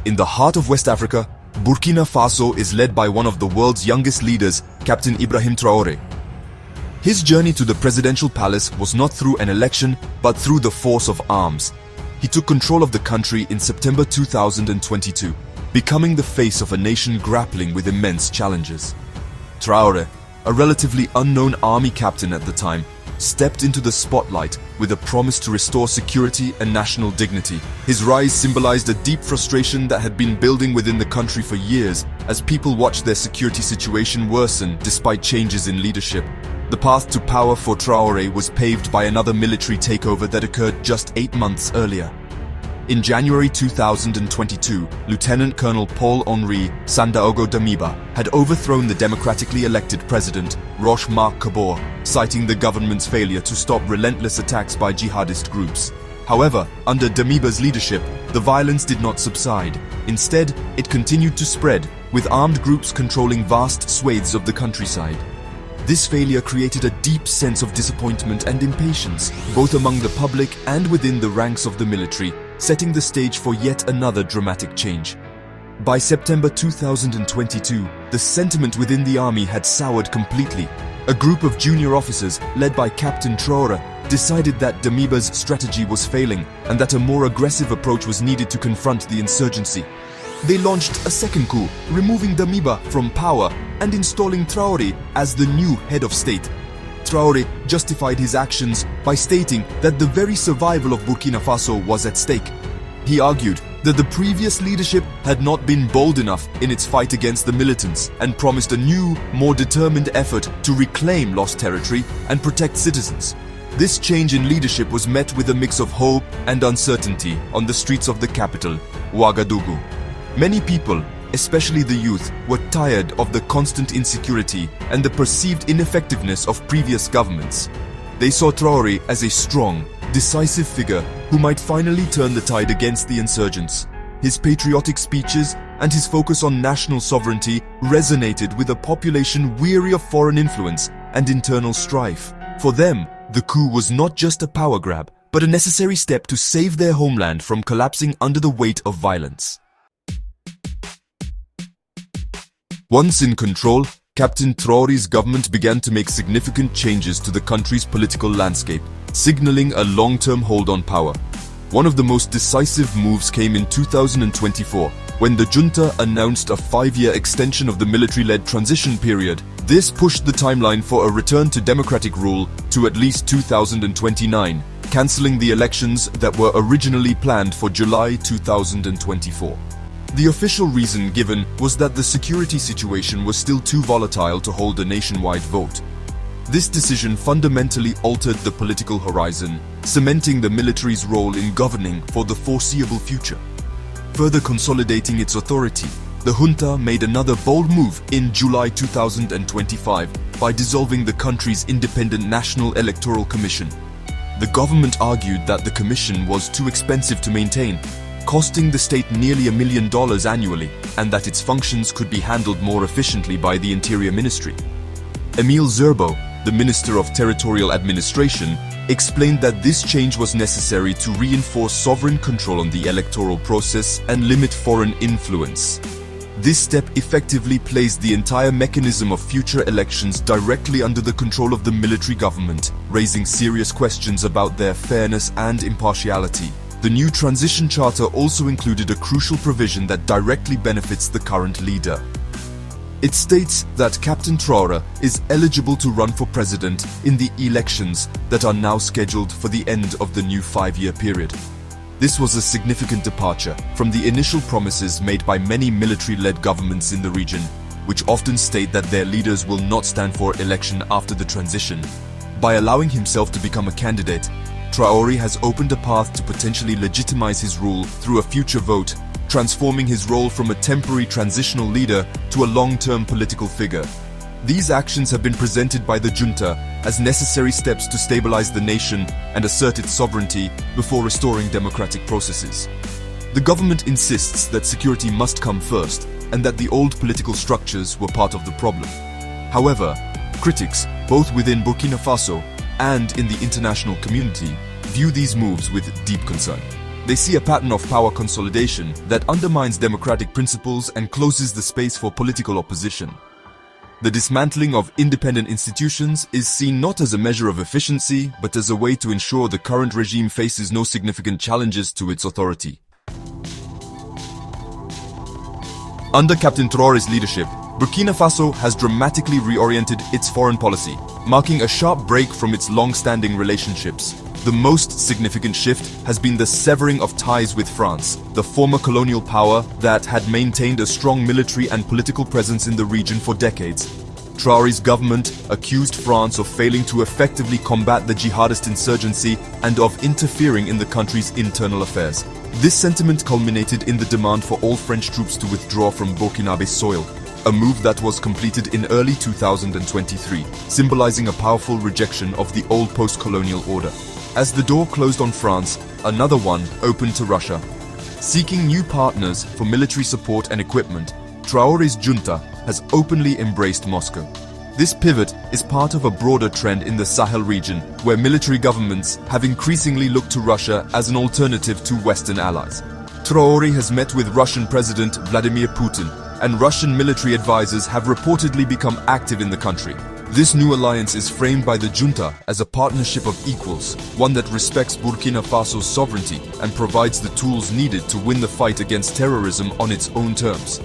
In the heart of West Africa, Burkina Faso is led by one of the world's youngest leaders, Captain Ibrahim Traoré. His journey to the presidential palace was not through an election, but through the force of arms. He took control of the country in September 2022, becoming the face of a nation grappling with immense challenges. Traoré, a relatively unknown army captain at the time, stepped into the spotlight with a promise to restore security and national dignity. His rise symbolized a deep frustration that had been building within the country for years as people watched their security situation worsen despite changes in leadership. The path to power for Traoré was paved by another military takeover that occurred just 8 months earlier. In January 2022, Lieutenant Colonel Paul-Henri Sandaogo Damiba had overthrown the democratically elected president, Roch Marc Kabore, citing the government's failure to stop relentless attacks by jihadist groups. However, under Damiba's leadership, the violence did not subside. Instead, it continued to spread, with armed groups controlling vast swathes of the countryside. This failure created a deep sense of disappointment and impatience, both among the public and within the ranks of the military, setting the stage for yet another dramatic change. By September 2022, the sentiment within the army had soured completely. A group of junior officers, led by Captain Traoré, decided that Damiba's strategy was failing and that a more aggressive approach was needed to confront the insurgency. They launched a second coup, removing Damiba from power and installing Traoré as the new head of state. Traoré justified his actions by stating that the very survival of Burkina Faso was at stake. He argued that the previous leadership had not been bold enough in its fight against the militants and promised a new, more determined effort to reclaim lost territory and protect citizens. This change in leadership was met with a mix of hope and uncertainty on the streets of the capital, Ouagadougou. Many people, especially the youth, were tired of the constant insecurity and the perceived ineffectiveness of previous governments. They saw Traoré as a strong, decisive figure who might finally turn the tide against the insurgents. His patriotic speeches and his focus on national sovereignty resonated with a population weary of foreign influence and internal strife. For them, the coup was not just a power grab, but a necessary step to save their homeland from collapsing under the weight of violence. Once in control, Captain Traoré's government began to make significant changes to the country's political landscape, signaling a long-term hold on power. One of the most decisive moves came in 2024, when the junta announced a 5-year extension of the military-led transition period. This pushed the timeline for a return to democratic rule to at least 2029, cancelling the elections that were originally planned for July 2024. The official reason given was that the security situation was still too volatile to hold a nationwide vote. This decision fundamentally altered the political horizon, cementing the military's role in governing for the foreseeable future. Further consolidating its authority, the junta made another bold move in July 2025 by dissolving the country's independent National Electoral Commission. The government argued that the commission was too expensive to maintain, costing the state nearly $1 million annually, and that its functions could be handled more efficiently by the Interior Ministry. Emile Zerbo, the Minister of Territorial Administration, explained that this change was necessary to reinforce sovereign control on the electoral process and limit foreign influence. This step effectively placed the entire mechanism of future elections directly under the control of the military government, raising serious questions about their fairness and impartiality. The new transition charter also included a crucial provision that directly benefits the current leader. It states that Captain Traoré is eligible to run for president in the elections that are now scheduled for the end of the new 5-year period. This was a significant departure from the initial promises made by many military-led governments in the region, which often state that their leaders will not stand for election after the transition. By allowing himself to become a candidate, Traoré has opened a path to potentially legitimize his rule through a future vote, transforming his role from a temporary transitional leader to a long-term political figure. These actions have been presented by the junta as necessary steps to stabilize the nation and assert its sovereignty before restoring democratic processes. The government insists that security must come first and that the old political structures were part of the problem. However, critics, both within Burkina Faso and in the international community, view these moves with deep concern. They see a pattern of power consolidation that undermines democratic principles and closes the space for political opposition. The dismantling of independent institutions is seen not as a measure of efficiency, but as a way to ensure the current regime faces no significant challenges to its authority. Under Captain Traoré's leadership, Burkina Faso has dramatically reoriented its foreign policy, marking a sharp break from its long-standing relationships. The most significant shift has been the severing of ties with France, the former colonial power that had maintained a strong military and political presence in the region for decades. Traoré's government accused France of failing to effectively combat the jihadist insurgency and of interfering in the country's internal affairs. This sentiment culminated in the demand for all French troops to withdraw from Burkinabe soil, a move that was completed in early 2023, symbolizing a powerful rejection of the old post-colonial order. As the door closed on France, another one opened to Russia. Seeking new partners for military support and equipment, Traoré's junta has openly embraced Moscow. This pivot is part of a broader trend in the Sahel region, where military governments have increasingly looked to Russia as an alternative to Western allies. Traoré has met with Russian President Vladimir Putin, and Russian military advisors have reportedly become active in the country. This new alliance is framed by the junta as a partnership of equals, one that respects Burkina Faso's sovereignty and provides the tools needed to win the fight against terrorism on its own terms.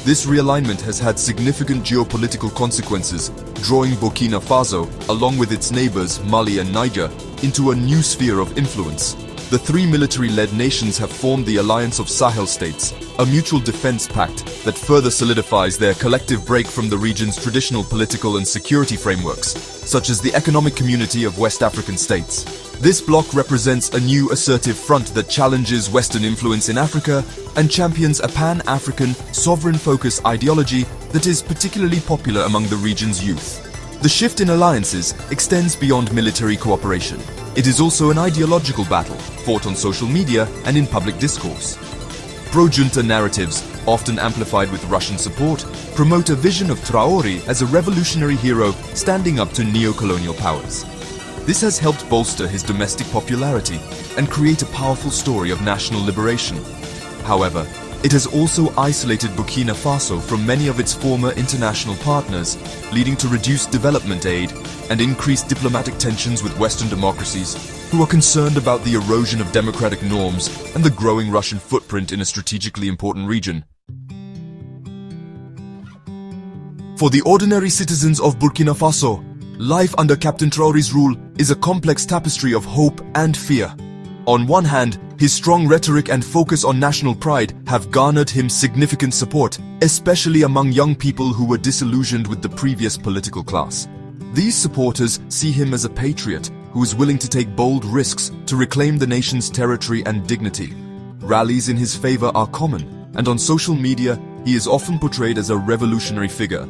This realignment has had significant geopolitical consequences, drawing Burkina Faso, along with its neighbors Mali and Niger, into a new sphere of influence. The three military-led nations have formed the Alliance of Sahel States, a mutual defense pact that further solidifies their collective break from the region's traditional political and security frameworks, such as the Economic Community of West African States. This bloc represents a new assertive front that challenges Western influence in Africa and champions a pan-African, sovereign-focused ideology that is particularly popular among the region's youth. The shift in alliances extends beyond military cooperation. It is also an ideological battle, fought on social media and in public discourse. Pro-junta narratives, often amplified with Russian support, promote a vision of Traoré as a revolutionary hero standing up to neo-colonial powers. This has helped bolster his domestic popularity and create a powerful story of national liberation. However, it has also isolated Burkina Faso from many of its former international partners, leading to reduced development aid and increased diplomatic tensions with Western democracies, who are concerned about the erosion of democratic norms and the growing Russian footprint in a strategically important region. For the ordinary citizens of Burkina Faso, life under Captain Traoré's rule is a complex tapestry of hope and fear. On one hand, his strong rhetoric and focus on national pride have garnered him significant support, especially among young people who were disillusioned with the previous political class. These supporters see him as a patriot who is willing to take bold risks to reclaim the nation's territory and dignity. Rallies in his favor are common, and on social media, he is often portrayed as a revolutionary figure.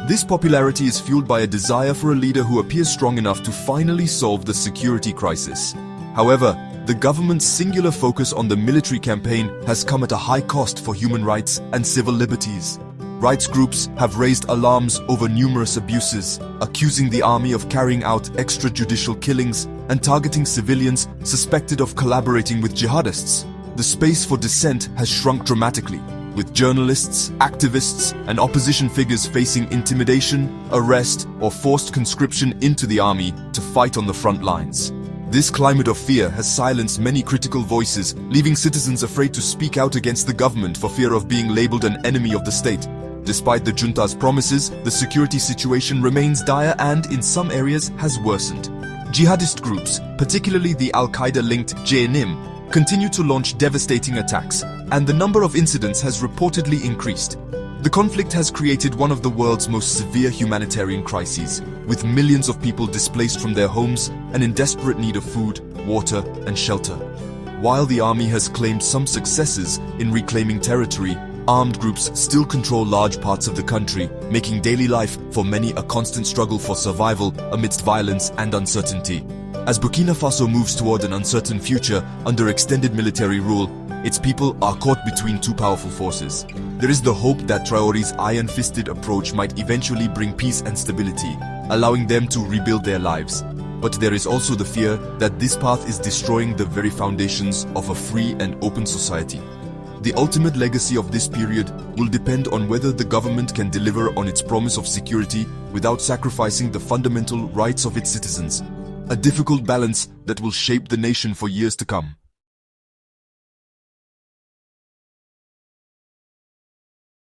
This popularity is fueled by a desire for a leader who appears strong enough to finally solve the security crisis. However, the government's singular focus on the military campaign has come at a high cost for human rights and civil liberties. Rights groups have raised alarms over numerous abuses, accusing the army of carrying out extrajudicial killings and targeting civilians suspected of collaborating with jihadists. The space for dissent has shrunk dramatically, with journalists, activists, and opposition figures facing intimidation, arrest, or forced conscription into the army to fight on the front lines. This climate of fear has silenced many critical voices, leaving citizens afraid to speak out against the government for fear of being labeled an enemy of the state. Despite the junta's promises, the security situation remains dire and, in some areas, has worsened. Jihadist groups, particularly the Al-Qaeda-linked JNIM, continue to launch devastating attacks, and the number of incidents has reportedly increased. The conflict has created one of the world's most severe humanitarian crises, with millions of people displaced from their homes and in desperate need of food, water, and shelter. While the army has claimed some successes in reclaiming territory, armed groups still control large parts of the country, making daily life for many a constant struggle for survival amidst violence and uncertainty. As Burkina Faso moves toward an uncertain future under extended military rule, its people are caught between two powerful forces. There is the hope that Traoré's iron-fisted approach might eventually bring peace and stability, allowing them to rebuild their lives. But there is also the fear that this path is destroying the very foundations of a free and open society. The ultimate legacy of this period will depend on whether the government can deliver on its promise of security without sacrificing the fundamental rights of its citizens. A difficult balance that will shape the nation for years to come.